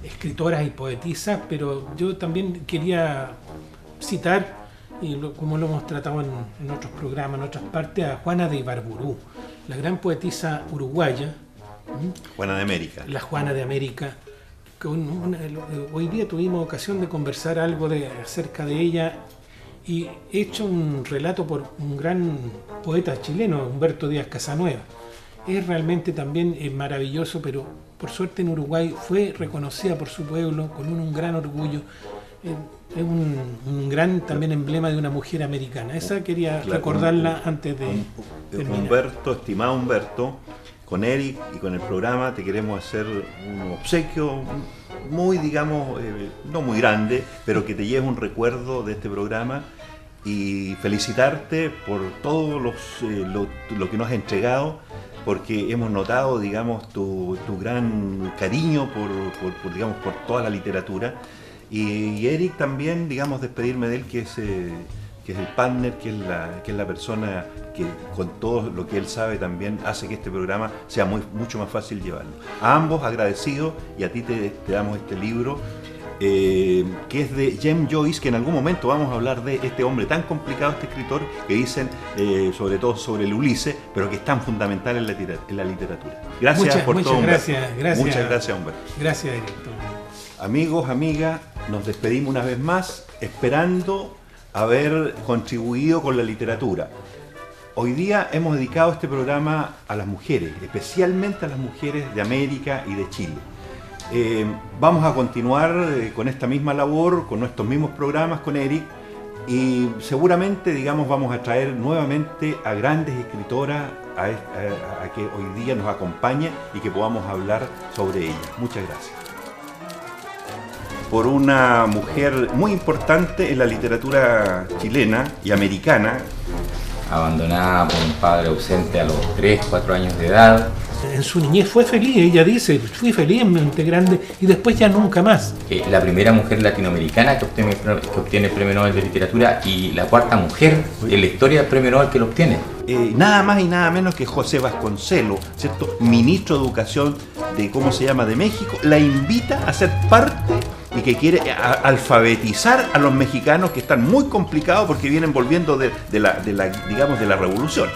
escritoras y poetisas, pero yo también quería citar, como lo hemos tratado en otros programas, en otras partes, a Juana de Ibarburú, la gran poetisa uruguaya. Juana de América. La Juana de América. Hoy día tuvimos ocasión de conversar algo acerca de ella, y he hecho un relato por un gran poeta chileno, Humberto Díaz Casanueva. Es realmente también maravilloso, pero por suerte en Uruguay fue reconocida por su pueblo con un gran orgullo. Es un gran también emblema de una mujer americana. Esa quería recordarla antes de terminar. Humberto, estimado Humberto, con Eric y con el programa te queremos hacer un obsequio muy, digamos, no muy grande, pero que te lleve un recuerdo de este programa, y felicitarte por todo lo que nos has entregado, porque hemos notado, digamos, tu gran cariño digamos, por toda la literatura. Y Eric también, digamos, despedirme de él, que es el partner, que es la persona que con todo lo que él sabe también hace que este programa sea mucho más fácil llevarlo. A ambos agradecidos, y a ti te damos este libro, que es de James Joyce, que en algún momento vamos a hablar de este hombre tan complicado, este escritor, que dicen sobre todo sobre el Ulises, pero que es tan fundamental en la literatura. Gracias por todo, Humberto. Muchas gracias, Humberto. Gracias, director. Amigos, amigas, nos despedimos una vez más, esperando haber contribuido con la literatura. Hoy día hemos dedicado este programa a las mujeres, especialmente a las mujeres de América y de Chile. Vamos a continuar con esta misma labor, con nuestros mismos programas con Eric, y seguramente, digamos, vamos a traer nuevamente a grandes escritoras a que hoy día nos acompañen y que podamos hablar sobre ellas. Muchas gracias. Por una mujer muy importante en la literatura chilena y americana. Abandonada por un padre ausente a los 3, 4 años de edad. En su niñez fue feliz, ella dice, fui feliz en Monte Grande y después ya nunca más. La primera mujer latinoamericana que obtiene el Premio Nobel de Literatura y la cuarta mujer en la historia del Premio Nobel que lo obtiene. Nada más y nada menos que José Vasconcelos, ¿cierto? Ministro de Educación de México, la invita a ser parte y que quiere alfabetizar a los mexicanos, que están muy complicados porque vienen volviendo de la revolución.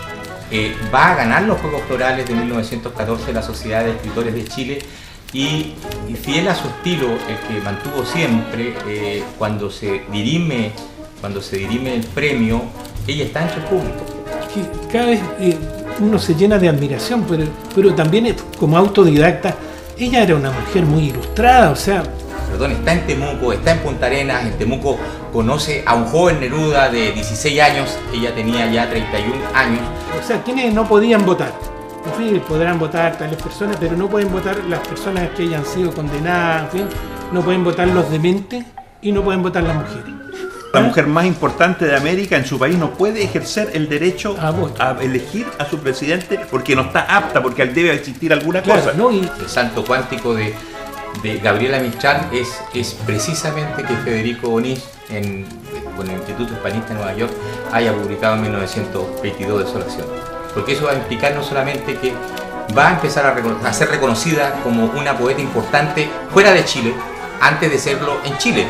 Va a ganar los Juegos Florales de 1914 la Sociedad de Escritores de Chile y fiel a su estilo, el que mantuvo siempre, cuando se dirime el premio, ella está entre el público. Que cada vez uno se llena de admiración, pero también como autodidacta, ella era una mujer muy ilustrada, o sea... Perdón, está en Temuco, está en Punta Arenas, en Temuco conoce a un joven Neruda de 16 años, ella tenía ya 31 años. O sea, quienes no podían votar, en fin, podrán votar tales personas, pero no pueden votar las personas que hayan sido condenadas, en fin, no pueden votar los dementes y no pueden votar las mujeres. La mujer más importante de América en su país no puede ejercer el derecho a elegir a su presidente porque no está apta, porque debe existir alguna cosa. ¿No? Y el salto cuántico de Gabriela Mistral es precisamente que Federico Onís, con el Instituto Hispanista de Nueva York, haya publicado en 1922 Desolación. Porque eso va a implicar no solamente que va a empezar a ser reconocida como una poeta importante fuera de Chile, antes de serlo en Chile.